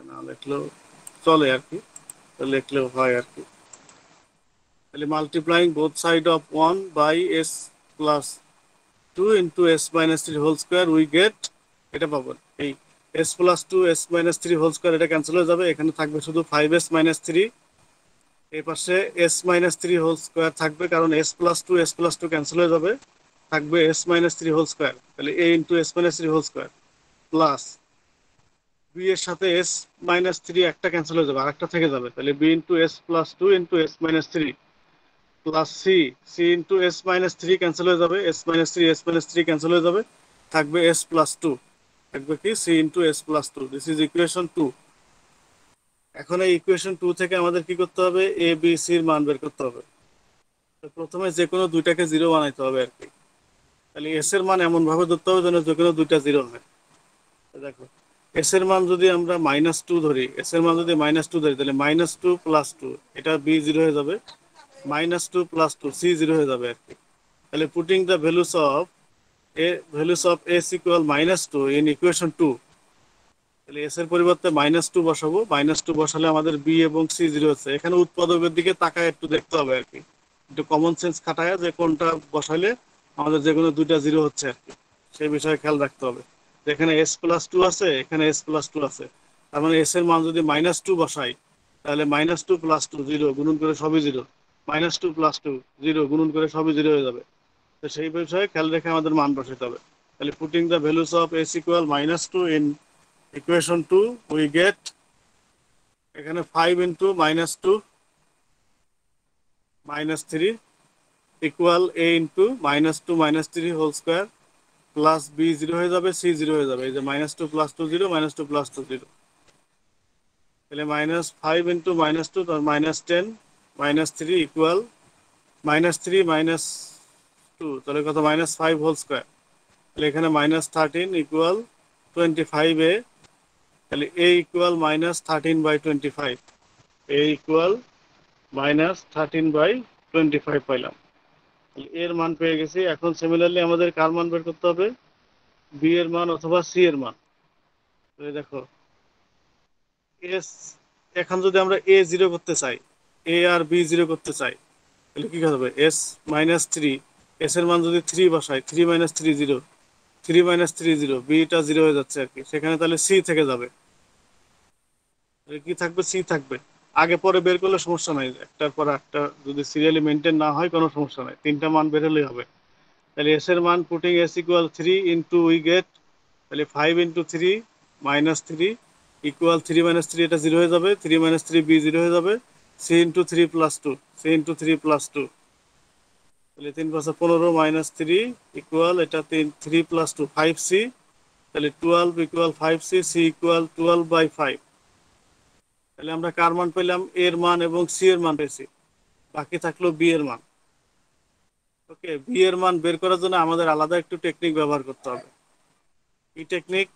Speaker 1: না লিখলেও চলে আর কি, লিখলেও হয় আর কি। তাহলে multiplying both side of 1/s plus two into S minus three whole square we get, এটা পাবো এই S plus two S minus three whole square, এটা ক্যান্সেল হয়ে যাবে, এখানে থাকবে শুধু 5s মাইনাস থ্রি। এই পাশে S minus three whole square থাকবে, কারণ এস প্লাস টু ক্যান্সেল হয়ে যাবে, থাকবে S minus three whole square. তাহলে A into S minus three whole square plus B এর সাথে এস মাইনাস থ্রি একটা ক্যান্সেল হয়ে যাবে, আরেকটা থেকে যাবে, তাহলে B into S plus two into S minus three plus C, C into S minus three cancel হয়ে যাবে, এস মাইনাস থ্রি ক্যান্সেল হয়ে যাবে, থাকবে এস প্লাস টু, থাকবে কি C into S plus two. This is equation two. এখন এই equation two থেকে আমাদের কি করতে হবে? এ বি সির মান বের করতে হবে। তো প্রথমে যে কোনো দুইটাকে জিরো বানাইতে হবে আর কি। তাহলে এস এর মান এমন ভাবে ধরতে হবে যেন যে কোনো দুইটা জিরো হয়। দেখো, এস এর মান যদি আমরা মাইনাস টু ধরি, এস এর মান যদি মাইনাস টু ধরি, তাহলে মাইনাস টু প্লাস টু, এটা বি জিরো হয়ে যাবে, minus two plus two C zero হয়ে যাবে আর কি। তাহলে putting the values of S equal minus two in equation two, তাহলে এস এর পরিবর্তে মাইনাস টু বসাবো, মাইনাস টু বসালে আমাদের বি এবং সি জিরো হচ্ছে। এখানে উৎপাদকের দিকে তাকায় একটু দেখতে হবে আর কি, একটু কমন সেন্স খাটায় যে কোনটা বসাইলে আমাদের যে কোনো দুইটা জিরো হচ্ছে আর কি, সেই বিষয়ে খেয়াল রাখতে হবে। এখানে এস প্লাস টু আছে, এখানে এস প্লাস টু আছে, তার মানে এস এর মান যদি মাইনাস টু বসাই, তাহলে minus two plus two zero, গুণন করে সবই zero, minus two plus two zero, গুণন করে সবই জিরো হয়ে যাবে। তো সেই বিষয়ে খেয়াল রেখে আমাদের মান বসাতে হবে। তাহলে putting the values of S equal minus two in equation two we get, এখানে 5 into minus two minus three equal A into minus two minus three whole square plus B zero হয়ে যাবে, সি জিরো হয়ে যাবে, এই যে minus two plus two zero, minus two plus two zero, তাহলে minus five into minus two minus ten minus three equal minus three minus two, তাহলে কত? Minus five whole square, তাহলে এখানে মাইনাস থার্টিন ইকুয়াল 25a, তাহলে A equal minus thirteen by 25, A equal minus thirteen by 25 পাইলাম। এর মান পেয়ে গেছি। এখন সিমিলারলি আমাদের কার মান বের করতে হবে? বি এর মান অথবা সি এর মান। দেখো এস, এখন যদি আমরা এ জিরো করতে চাই, এ আর বি জিরো করতে চাই, তাহলে কি হবে? এস মাইনাস থ্রি, এস এর মান যদি থ্রি বসাই, three minus three zero, three minus three zero, beta zero হয়ে যাচ্ছে আর কি, সেখানে তাহলে সি থেকে যাবে, কি থাকবে? সি থাকবে। আগে পরে বের করলে সমস্যা নাই, একটার পর একটা যদি সিরিয়ালি মেনটেন না হয় কোনো সমস্যা নাই, তিনটা মান বের হলেই হবে। তাহলে এস এর মান putting s equal three into we get, তাহলে five into three minus three equal three minus three, এটা জিরো হয়ে যাবে, three minus three B zero হয়ে যাবে, C into three plus two, C into three plus two, তাহলে তিন পাঁচা 15 minus three equal এটা তিন, three plus two five C, তাহলে 12 equal five C, C equal 12/5। তাহলে আমরা কার মান পেলাম? এর মান এবং সি এর মান পেয়েছি, বাকি থাকলো বি এর মান। ওকে, বি এর মান বের করার জন্য আমাদের আলাদা একটু টেকনিক ব্যবহার করতে হবে। এই টেকনিক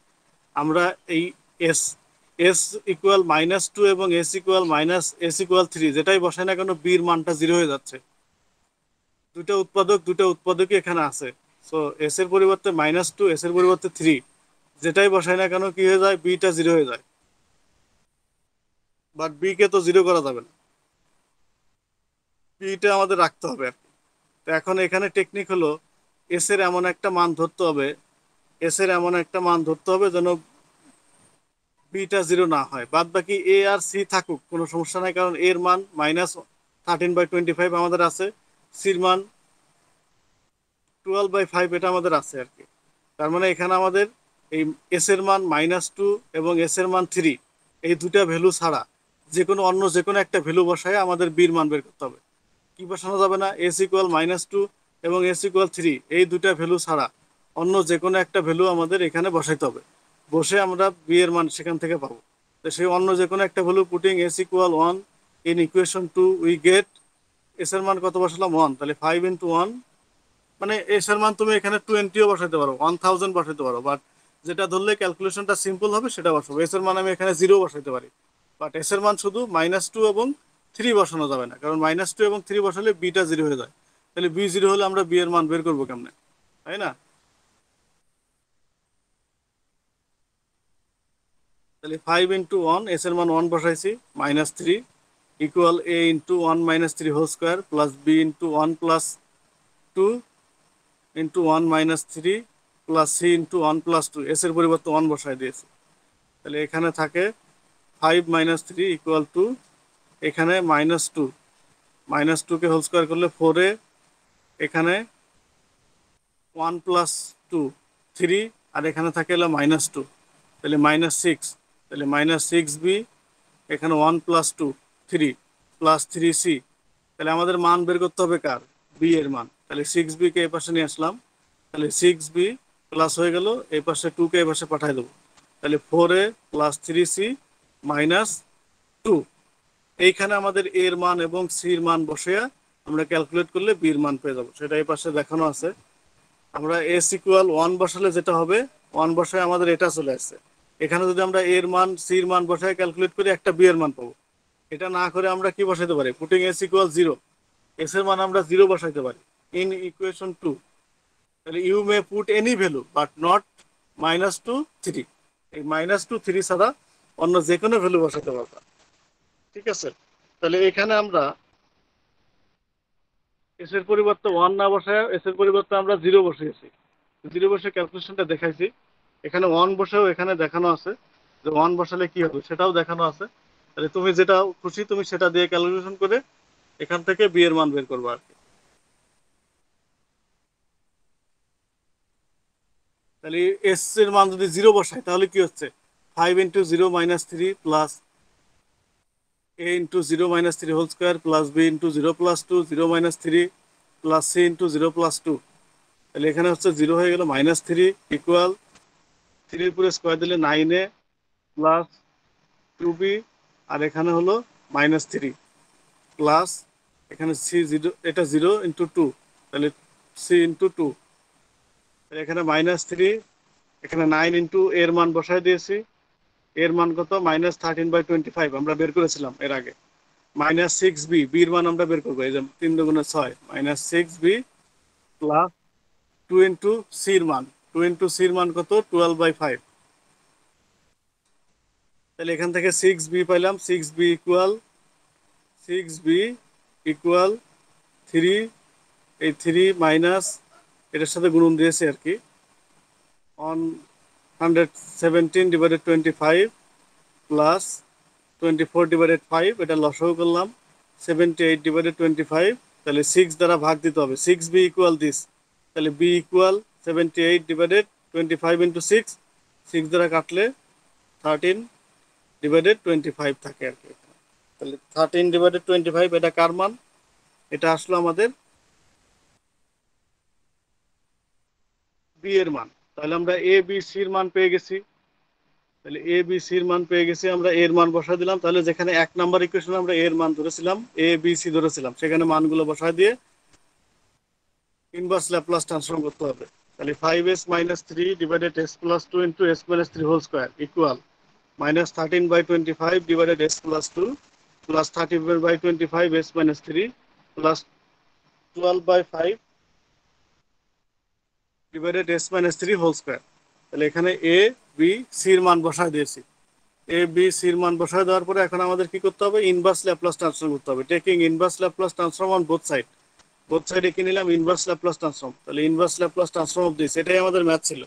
Speaker 1: আমরা এই s s equal minus two এবং s equal minus s equal three যেটাই বসায় না কেন, বির মানটা জিরো হয়ে যাচ্ছে। দুটা উৎপাদকই এখানে আছে, সো এস এর পরিবর্তে মাইনাস টু, এস এর পরিবর্তে থ্রি, যেটাই বসায় না কেন কি হয়ে যায়? বিটা জিরো হয়ে যায়। বাট বি কে তো জিরো করা যাবে না, বিটা আমাদের রাখতে হবে। তো এখন এখানে টেকনিক হলো এস এর এমন একটা মান ধরতে হবে, এস এর এমন একটা মান ধরতে হবে যেন বিটা জিরো না হয়, বাদ বাকি এ আর সি থাকুক কোনো সমস্যা নাই, কারণ এর মান মাইনাস 13/25 আমাদের আছে, সির মান 12/5 এটা আমাদের আছে আর কি। তার মানে এখানে আমাদের এই এস এর মান -2 এবং এস এর মান 3, এই দুটা ভ্যালু ছাড়া যে কোনো একটা ভ্যালু বসায় আমাদের বির মান বের করতে হবে। কি বসানো যাবে না? এস ইকুয়াল -2 এবং এস ইকুয়াল 3, এই দুটা ভ্যালু ছাড়া অন্য যে কোনো একটা ভ্যালু আমাদের এখানে বসাইতে হবে, বসে আমরা বি এর মান সেখান থেকে পাবো। তো সেই অন্য যে কোনো একটা value putting s equal 1 in equation 2 we get S এর মান কত বসালাম? 1। তাহলে 5 ইন্টু 1, মানে এস এর মান তুমি এখানে 20ও বসাইতে পারো, 1000 বসাইতে পারো, বাট যেটা ধরলে ক্যালকুলেশনটা সিম্পল হবে সেটা বসাবো। এস এর মান আমি এখানে 0 বসাইতে পারি, বাট এস এর মান শুধু -2 এবং 3 বসানো যাবে না, কারণ -2 এবং 3 বসালে বিটা 0 হয়ে যায়। তাহলে বি 0 হলে আমরা বি এর মান বের করবো কেমনে, তাই না? তাহলে 5 ইন্টু 1, এস এর মান 1 বসাইছি, -3 equal A into 1 - 3 whole square plus B into 1 + 2 into 1 - 3 plus C into 1 + 2, s এর পরিবর্তে 1 বসাই দিয়েছি। তাহলে এখানে থাকে 5 - 3 ইকুয়াল টু, এখানে -2, -2কে হোল স্কোয়ার করলে 4a, এখানে 1 + 2 3, আর এখানে থাকে হলো -2, তাহলে -6, তাহলে -6b, এখানে 1 + 2 3 প্লাস 3c। তাহলে আমাদের মান বের করতে হবে কার? বি এর মান। তাহলে 6b কে এই পাশে নিয়ে আসলাম, তাহলে 6b প্লাস হয়ে গেল, এই পাশে 2 কে এই পাশে পাঠিয়ে দেবো, তাহলে 4a + 3c - 2। এইখানে আমাদের এ এর মান এবং সির মান বসে আমরা ক্যালকুলেট করলে বির মান পেয়ে যাবো, সেটা এই পাশে দেখানো আছে। আমরা এস ইকুয়াল 1 বসালে যেটা হবে, 1 বসায় আমাদের এটা চলে আসছে। এখানে যদি আমরা এর মান সির মান বসায় ক্যালকুলেট করি, একটা বি এর মান পাবো। এটা না করে আমরা কি বসাইতে পারি? পুটিং এস ইকুয়াল 0, এস এর মান আমরা 0 বসাইতে পারি ইন ইকুয়েশন 2। তাহলে you may put any value but not -2 3, এই -2 3 ছাড়া অন্য যে কোনো ভ্যালু বসাইতে পারবা, ঠিক আছে? তাহলে এখানে আমরা এস এর পরিবর্তে 1 না বসায় এস এর পরিবর্তে আমরা 0 বসিয়েছি, 0 বসে ক্যালকুলেশনটা দেখাইছি। এখানে 1 বসেও এখানে দেখানো আছে যে 1 বসালে কি হবে, সেটাও দেখানো আছে। তাহলে তুমি যেটা খুশি তুমি সেটা দিয়ে ক্যালকুলেশন করে এখান থেকে বি এর মান বের করবো আর কি। তাহলে এস এর মান যদি 0 বসাই তাহলে কি হচ্ছে? 5 into 0 - 3 plus a into 0 - 3 whole square plus B into 0 + 2 0 - 3 plus C into 0 + 2। তাহলে এখানে হচ্ছে 0 হয়ে গেল, -3 ইকুয়াল 3 এর উপরে স্কোয়ার দিলে 9a প্লাস 2b, আর এখানে হলো -3 প্লাস এখানে সি 0, এটা 0 ইন্টু 2, তাহলে সি ইন্টু 2, এখানে -3, এখানে 9 ইন্টু এর মান বসাই দিয়েছি। এর মান কত? -13/25 আমরা বের করেছিলাম এর আগে। -6b, বির মান আমরা বের করবো, এই যে 3 × 6, -6b প্লাস 2 ইন্টু সির মান, 2 ইন্টু সির মান কত? 12/5। তাহলে এখান থেকে 6b পাইলাম, 6b ইকুয়াল 3, এই 3 মাইনাস এটার সাথে গুণন দিয়েছে আর কি, 117/25 প্লাস 24/5, এটা লসাগু করলাম 78/25। তাহলে 6 দ্বারা ভাগ দিতে হবে, 6b ইকুয়াল দিস, তাহলে b ইকুয়াল 78/25 ইন্টু 6, 6 দ্বারা কাটলে 13/25 থাকে আর কি। তাহলে 13/25 এটা কার মান? এটা আসলো আমাদের বি এর মান। তাহলে আমরা এ বি সির মান পেয়ে গেছি। তাহলে এ বি সির মান পেয়ে গেছি, আমরা এর মান বসাই দিলাম। তাহলে যেখানে 1 নাম্বার ইকুয়েশনে আমরা এর মান ধরেছিলাম, এ বি সি ধরেছিলাম, সেখানে মানগুলো বসাই দিয়ে ইনভার্স ল্যাপ্লাস ট্রান্সফর্ম করতে হবে। তাহলে 5s - 3 divided s + 2 into s - 3 whole square equal -13/25 divided s + 2 plus 30/25 s - 3 plus 12/5 divided s - 3 whole square. তাহলে এখানে এ বি সির মান বসায় দিয়েছি। এ বি সির মান বসায় দেওয়ার পরে এখন আমাদের কি করতে হবে? ইনভার্স ল্যাপ্লাস ট্রান্সফর্ম করতে হবে, taking inverse Laplace transform on both side. Both সাইডে কি নিলাম? Inverse Laplace transform. তাহলে inverse Laplace transform of this, এটাই আমাদের ম্যাথ ছিল।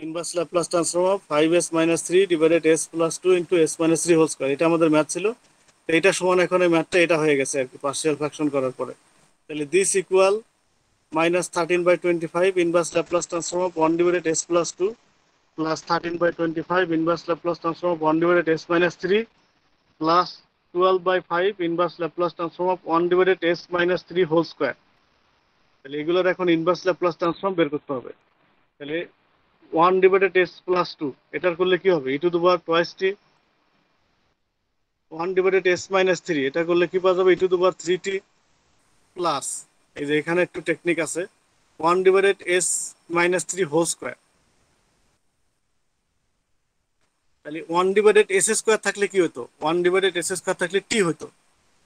Speaker 1: Inverse Laplace transform of 5s - 3 divided s + 2 into s - 3 whole square, এটা আমাদের ম্যাথ ছিল। তো এটা সমান এখন এই ম্যাথটা এটা হয়ে গেছে আর কি, পার্শিয়াল ফ্র্যাকশন করার পরে। তাহলে this equal minus 13/25 inverse Laplace transform of 1 divided s plus 2 plus 13/25 inverse Laplace transform of 1 divided s minus 3 plus 12/5 inverse Laplace transform of 1 divided s minus 3 whole square। তাহলে এগুলোর এখন ইনভার্স ল্যাপ্লাস ট্রান্সফর্ম বের করতে হবে। তাহলে 1 divided s plus 2 এটার করলে কি হবে, e to the power twice t। 1 divided s minus 3 এটা করলে কি পাওয়া যাবে, e to the power 3t plus, এই যে এখানে একটু টেকনিক আছে, 1 divided s minus 3 whole square. তাহলে 1 ডিভাইডেড s স্কয়ার থাকলে কি হতো, 1 ডিভাইডেড s স্কয়ার থাকলে t হতো,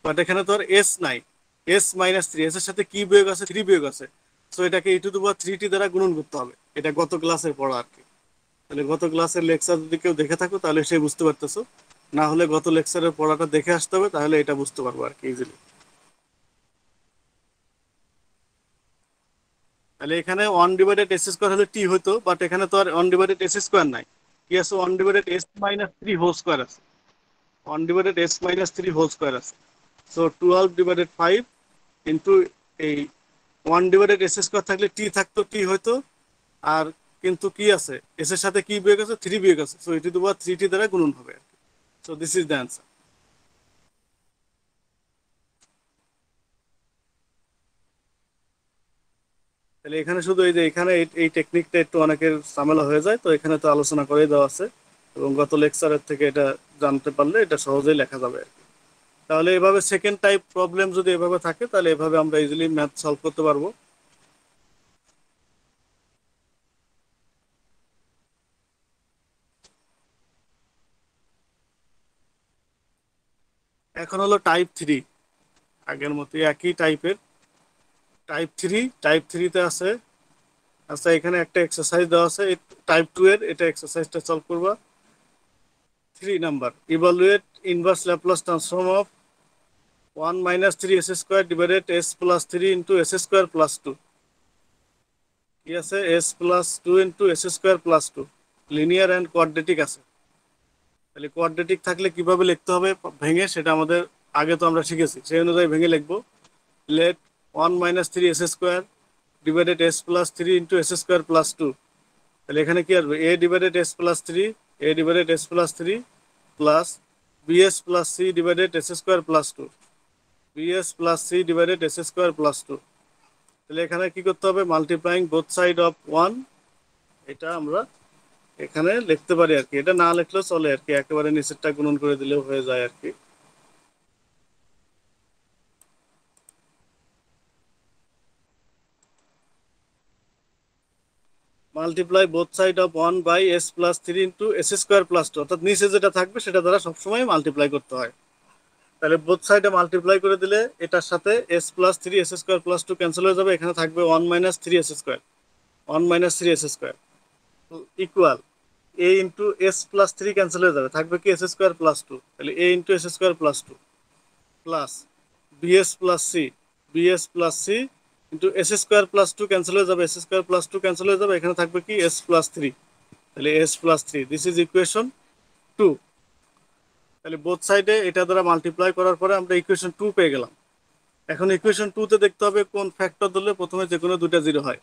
Speaker 1: বাট এখানে তো আর s নাই, s মাইনাস 3, s এর সাথে কি বিয়োগ আছে, 3 বিয়োগ আছে, সো এটাকে e to the power 3t দ্বারা গুণন করতে হবে। এটা গত ক্লাসের পড়া আর কি। তাহলে গত ক্লাসের লেকচার যদি কেউ দেখে থাকো তাহলে সে বুঝতে পারতেছো, না হলে গত লেকচারের পড়াটা দেখে আসতে হবে, তাহলে এটা বুঝতে পারবো আর কি ইজিলি। তাহলে এখানে 1 ডিভাইডেড s স্কয়ার হলে t হতো, বাট এখানে তো আর 1 ডিভাইডেড s স্কয়ার নাই, কি আছে, 1 divided s minus 3 whole square আছে, 1 divided s minus 3 whole square আছে। সো 12 ডিভাইডেড 5 ইনটু এই 1 ডিভাইডেড s স্কয়ার থাকলে t থাকতো, t হতো, আর কিন্তু কি আছে, s এর সাথে কি বিয়োগ আছে, 3 বিয়োগ আছে, so e to the power 3t দ্বারা গুণন হবে। So this is the answer. তাহলে এখানে শুধু এই যে এখানে এই টেকনিকটা একটু অনেকের ঝামেলা হয়ে যায়, তো এখানে তো আলোচনা করে দেওয়া আছে, এবং গত লেকচারের থেকে এটা জানতে পারলে এটা সহজেই লেখা যাবে আর কি। তাহলে এভাবে সেকেন্ড টাইপ প্রবলেম যদি এভাবে থাকে তাহলে এভাবে আমরা ইজিলি ম্যাথ সলভ করতে পারবো। এখন হলো টাইপ 3, আগের মতো একই টাইপের টাইপ থ্রিতে আছে। আচ্ছা, এখানে একটা এক্সারসাইজ দেওয়া আছে টাইপ 2 এর, এটা এক্সারসাইজটা সলভ করবা। 3 number, evaluate inverse Laplace transform of 1 minus 3 s square divided s plus 3 into s square plus 2, কি আছে, s plus 2 into s square plus 2, linear and quadratic আছে। তাহলে কোয়াড্রেটিক থাকলে কিভাবে লিখতে হবে ভেঙে, সেটা আমাদের আগে তো আমরা শিখেছি, সেই অনুযায়ী ভেঙে লিখবো। Let 1 minus 3 s square divided s plus 3 into s square plus 2, তাহলে এখানে কি আসবে, a divided s plus 3, a divided s plus 3 plus bs plus c divided s square plus 2, bs plus c divided s square plus 2। তাহলে এখানে কি করতে হবে, multiplying both side of 1, এটা আমরা এখানে লিখতে পারি আর কি, এটা না লিখলেও চলে আর কি, একেবারে নিচেরটা গুণন করে দিলেও হয়ে যায় আর কি। Multiply both side of 1 by s plus 3 into s square plus 2, অর্থাৎ নিচে যেটা থাকবে সেটা দ্বারা সবসময় মাল্টিপ্লাই করতে হয়। তাহলে বোথ সাইডে মাল্টিপ্লাই করে দিলে এটার সাথে s plus 3 s square plus 2 cancel হয়ে যাবে, এখানে থাকবে 1 minus 3 s square, 1 minus 3 s square equal a into s plus 3 cancel হয়ে যাবে, থাকবে কি s স্কোয়ার প্লাস 2, তাহলে a into s square plus 2 plus bs plus c, bs plus c into s square plus 2 cancel হয়ে যাবে, s square plus 2 cancel হয়ে যাবে, এখানে থাকবে কি s প্লাস 3, তাহলে s plus 3, this is equation 2। তাহলে বোথ সাইডে এটা দ্বারা মাল্টিপ্লাই করার পরে আমরা ইকুয়েশন 2 পেয়ে গেলাম। এখন ইকুয়েশন 2 তে দেখতে হবে কোন ফ্যাক্টর ধরলে প্রথমে যে কোনো দুটা জিরো হয়।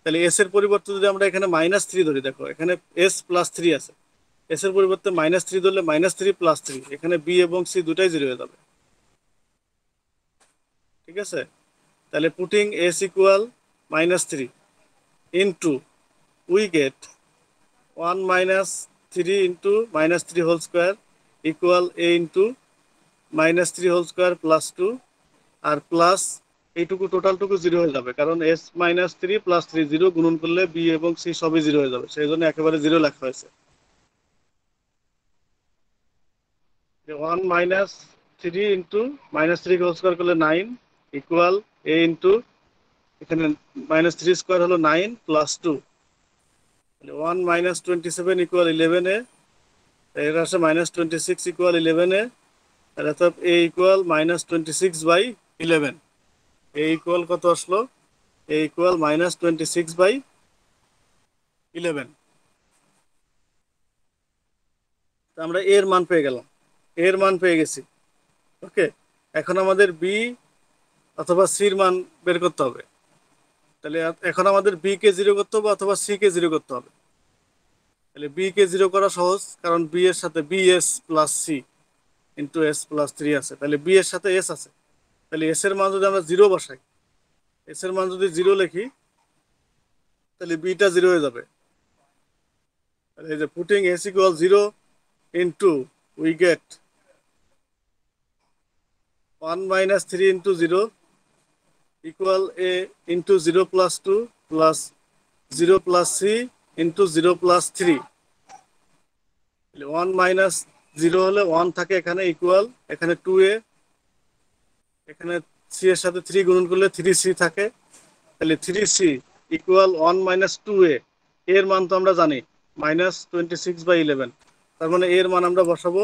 Speaker 1: তাহলে s এর পরিবর্তে যদি আমরা এখানে মাইনাস 3 ধরি, দেখো এখানে s প্লাস 3 আছে, s এর পরিবর্তে মাইনাস 3 ধরলে মাইনাস 3 প্লাস 3, এখানে b এবং c দুটাই জিরো হয়ে যাবে, ঠিক আছে। তাহলে putting s equal minus 3 into we get 1 minus 3 into minus 3 whole square equal a into minus 3 whole square plus 2, আর প্লাস এইটুকু টোটালটুকু জিরো হয়ে যাবে, কারণ s মাইনাস 3 প্লাস 3 জিরো গুণন করলে b এবং c সবই জিরো হয়ে যাবে, সেই জন্য একেবারে জিরো লেখা হয়েছে। 1 minus 3 into minus 3 whole square করলে 9 ইকুয়াল a ইন্টু, এখানে মাইনাস 3 স্কোয়ার হলো 9 প্লাস 2, 1 মাইনাস 27 ইকুয়াল 11a, এর আসে মাইনাস 26 ইকুয়াল 11a, অর্থাৎ a equal minus 26/11, a equal কত আসলো, a ইকুয়াল মাইনাস 26/11। আমরা এর মান পেয়ে গেলাম, এর মান পেয়ে গেছি, ওকে। এখন আমাদের বি অথবা সির মান বের করতে হবে। তাহলে এখন আমাদের বি কে জিরো করতে হবে অথবা সি কে জিরো করতে হবে। তাহলে বি কে জিরো করা সহজ, কারণ বি এর সাথে b s plus C into S plus three আছে, তাহলে বি এর সাথে এস আছে, তাহলে এস এর মান যদি আমরা জিরো বসাই, এস এর মান যদি জিরো লিখি, তাহলে বিটা জিরো হয়ে যাবে। তাহলে এই যে putting s equal zero into we get 1 minus 3 into 0 equal a into 0 plus 2 plus 0 plus c into 0 plus 3. 1 minus 0 হলে 1 থাকে এখানে, ইকুয়াল এখানে 2a, এখানে c এর সাথে 3 গুণন করলে 3c থাকে, তাহলে 3c ইকুয়াল 1 minus 2a, এর মান তো আমরা জানি -26/11, তার মানে এর মান আমরা বসাবো।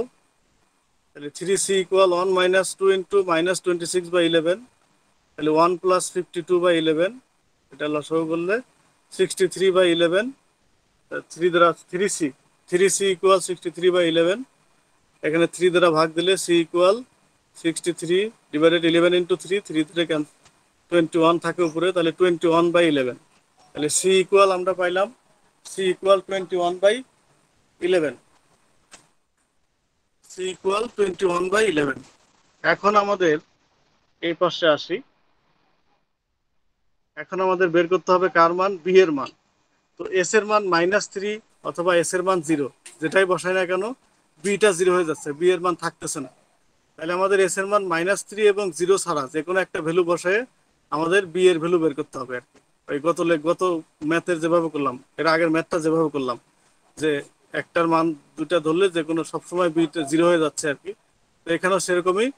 Speaker 1: তাহলে 3c ইকুয়াল 1 minus 2 into -26/11, তাহলে 1 plus 52/11, এটা লসাগু করলে 63/11, 3 দ্বারা 3c ইকুয়াল 63/11, এখানে 3 দ্বারা ভাগ দিলে c ইকুয়াল 63 ডিভাইডেড 11 ইন্টু 3, 3 থেকে 21 থাকে উপরে, তাহলে 21/11, তাহলে c ইকুয়াল আমরা পাইলাম c ইকুয়াল 21/11, c ইকুয়াল 21/11। এখন আমাদের এই পাশে আসি, এখন আমাদের বের করতে হবে কার মান, বি এর মান। তো এস এর মান -3 অথবা এস এর মান 0, যেটাই বসাই না কেন বিটা 0 হয়ে যাচ্ছে, বি এর মান থাকতেছে না। তাহলে আমাদের এস এর মান -3 এবং 0 ছাড়া যে কোনো একটা ভ্যালু বসায় আমাদের বি এর ভ্যালু বের করতে হবে আর কি। ওই গত ম্যাথের যেভাবে করলাম, এর আগের ম্যাথটা যেভাবে করলাম, যে একটার মান দুটা ধরলে যে কোনো সবসময় বিটা 0 হয়ে যাচ্ছে আর কি। তো এখানেও সেরকমই,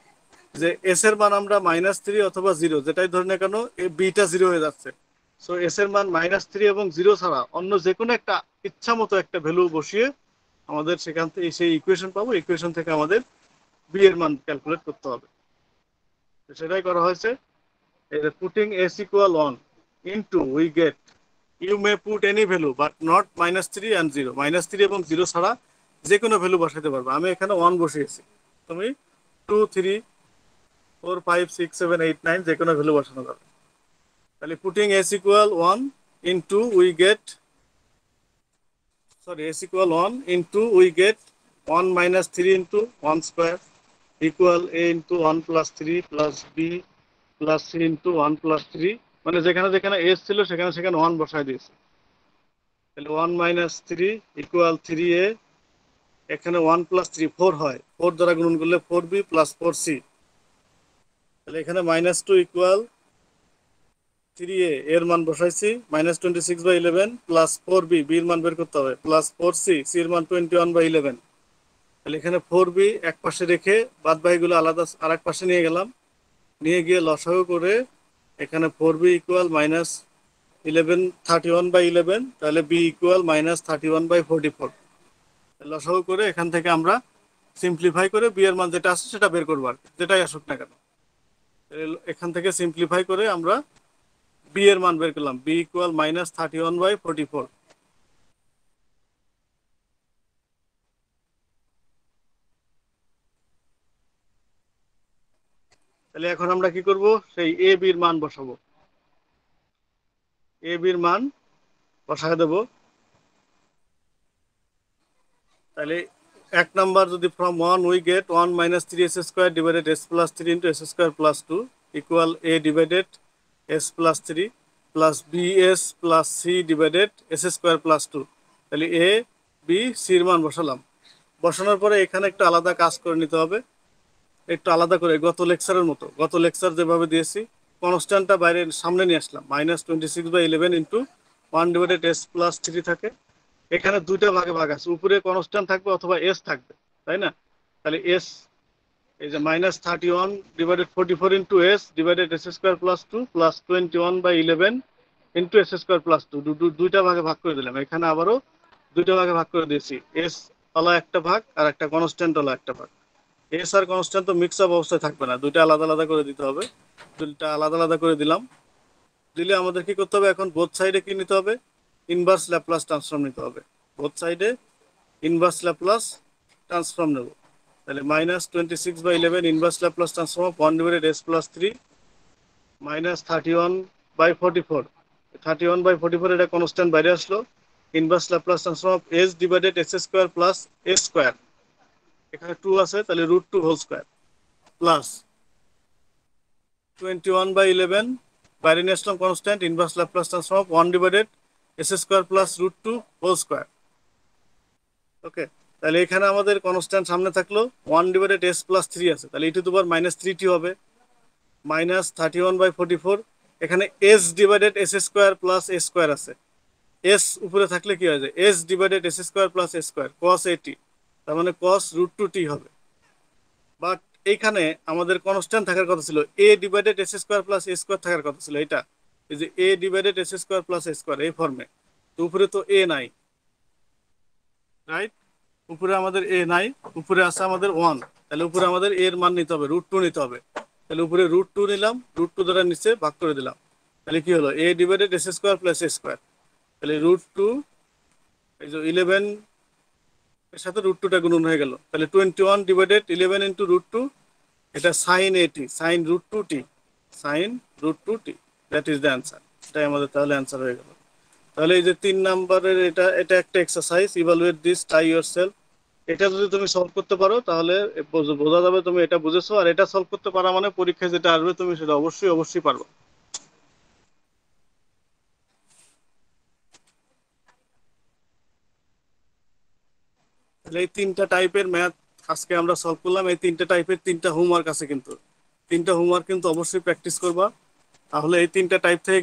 Speaker 1: যে এস এর মান আমরা -3 অথবা 0 যেটাই ধরি না কেন বিটা 0 হয়ে যাচ্ছে। সো এস এর মান -3 এবং 0 ছাড়া অন্য যে কোনো একটা ইচ্ছা মতো একটা ভ্যালু বসিয়ে আমাদের সেখান থেকে সেই ইকুয়েশন পাবো, ইকুয়েশন থেকে আমাদের বি এর মান ক্যালকুলেট করতে হবে। সেটাই করা হয়েছে। Putting s equal 1 into we get, you may put any value but not -3 and 0, -3 এবং 0 ছাড়া যে কোনো ভ্যালু বসাতে পারবে। আমি এখানে 1 বসিয়েছি, তুমি 2 3 4 5 6 7 8 9 যে কোনো ভ্যালু বসানো যাবে। তাহলে putting s equal 1 into we gate, s equal 1 into we get 1 minus 3 into 1 square equal a into 1 plus 3 plus b plus c into 1 plus 3, মানে যেখানে যেখানে s ছিল সেখানে সেখানে 1 বসাই দিয়েছি। তাহলে 1 minus 3 ইকুয়াল 3a, এখানে 1 plus 3 4 হয়, 4 দ্বারা গুণন করলে 4b plus 4c, তাহলে এখানে -2 ইকুয়াল 3a, এর মান বসাইছি -26/11 প্লাস 4b, b এর মান বের করতে হবে, প্লাস 4c, c এর মান 21/11। তাহলে এখানে 4b এক পাশে রেখে বাদ বাকিগুলো আলাদা আরেক পাশে নিয়ে গেলাম, নিয়ে গিয়ে লসাগু করে এখানে 4b ইকুয়াল -31/11, তাহলে b ইকুয়াল -31/44। লসাগু করে এখান থেকে আমরা সিম্পলিফাই করে বি এর মান যেটা আসে সেটা বের করবো আর কি, যেটাই আসুক না কেন। এখান থেকে সিম্পলিফাই করে আমরা বি এর মান বের করলাম, বি ইকুয়াল -31/44। তাহলে এখন আমরা কি করব, সেই এ বির মান বসাবো, এ বির মান বসায় দেব। তাহলে এক নাম্বার যদি from 1 we get 1 minus 3s square divided s plus 3 into s square plus 2 equal a divided s plus 3 plus bs plus c divided s square plus 2, তাহলে a b c এর মান বসালাম। বসানোর পরে এখানে একটু আলাদা কাজ করে নিতে হবে, একটু আলাদা করে গত লেকচারের মতো, গত লেকচার যেভাবে দিয়েছি কনস্ট্যান্টটা বাইরে সামনে নিয়ে আসলাম, -26/11 ইন্টু 1 ডিভাইডেড s প্লাস 3 থাকে, এখানে দুইটা ভাগে ভাগ আছে, উপরে কনস্ট্যান্ট থাকবে অথবা এস থাকবে, তাই না? তাহলে এস, এই যে -31 divided 44 into S divided s square plus 2 plus 21/11 into s square plus 2, দুইটা ভাগে ভাগ করে দিলাম। এখানে আবারও দুইটা ভাগে ভাগ করে দিয়েছি, এস ওয়ালা একটা ভাগ আর একটা কনস্ট্যান্ট ওয়ালা একটা ভাগ। এস আর কনস্ট্যান্ট তো মিক্স আপ অবস্থায় থাকবে না, দুইটা আলাদা আলাদা করে দিতে হবে। দুইটা আলাদা আলাদা করে দিলাম, দিলে আমাদের কি করতে হবে, এখন বোথ সাইডে কি নিতে হবে, ইনভার্স ল্যাপ্লাস ট্রান্সফর্ম নিতে হবে। বোথ সাইডে ইনভার্স ল্যাপ্লাস ট্রান্সফর্ম নেব। তাহলে -26/11 inverse Laplace transform of 1 divided s plus 3 -31/44, 31/44 এটা কনস্ট্যান্ট বাইরে আসলো। Inverse Laplace transform of S divided s square plus S square, এখানে 2 আছে তাহলে √2 হোল স্কোয়ার প্লাস 21/11 বাইরে নিয়ে আসলাম constant, inverse Laplace transform of 1 divided s square plus √2 whole square. Okay, তাহলে এখানে আমাদের কনস্ট্যান্ট সামনে থাকলো 1 ডিভাইডেড এস প্লাস 3 আছে, তাহলে e⁻³ হবে মাইনাস 31/44। এখানে S divided s square plus S square আছে, এস উপরে থাকলে কি হয়ে যায়, S divided s square plus S square cos at, তার মানে cos √2t হবে। বাট এইখানে আমাদের কনস্ট্যান্ট থাকার কথা ছিল এ ডিভাইডেড এস স্কোয়ার প্লাস এ স্কোয়ার থাকার কথা ছিল, এটা এই যে এ ডিভাইডেড এস স্কোয়ার প্লাস এ স্কোয়ার এই ফর্মে, তো উপরে তো এ নাই, রাইট? উপরে আমাদের এ নাই, উপরে আছে আমাদের 1, তাহলে উপরে আমাদের এর মান নিতে হবে, √2 নিতে হবে। তাহলে উপরে √2 নিলাম, √2 দ্বারা নিচে ভাগ করে দিলাম, তাহলে কি হলো এ ডিভাইডেড এস স্কোয়ার প্লাস এ স্কোয়ার, তাহলে √2 এই যে 11 এর সাথে √2টা গুণন হয়ে গেল, তাহলে 21 ডিভাইডেড 11 ইন্টু √2, এটা সাইন এটি, sine √2t, sine √2t, that is the answer. এটাই আমাদের তাহলে অ্যান্সার হয়ে গেল। তাহলে এই যে 3 নাম্বারের এটা এটা একটা exercise, evaluate this try yourself. এটা যদি তুমি সলভ করতে পারো তাহলে বোঝা যাবে তুমি এটা বুঝেছো, আর এটা সলভ করতে পারা মানে পরীক্ষায় যেটা আসবে তুমি সেটা অবশ্যই অবশ্যই পারবে। তাহলে এই 3টা টাইপের ম্যাথ আজকে আমরা সলভ করলাম। এই 3টা টাইপের 3টা হোমওয়ার্ক আছে, কিন্তু 3টা হোমওয়ার্ক কিন্তু অবশ্যই প্র্যাকটিস করবা, তাহলে এই 3টা টাইপ থেকে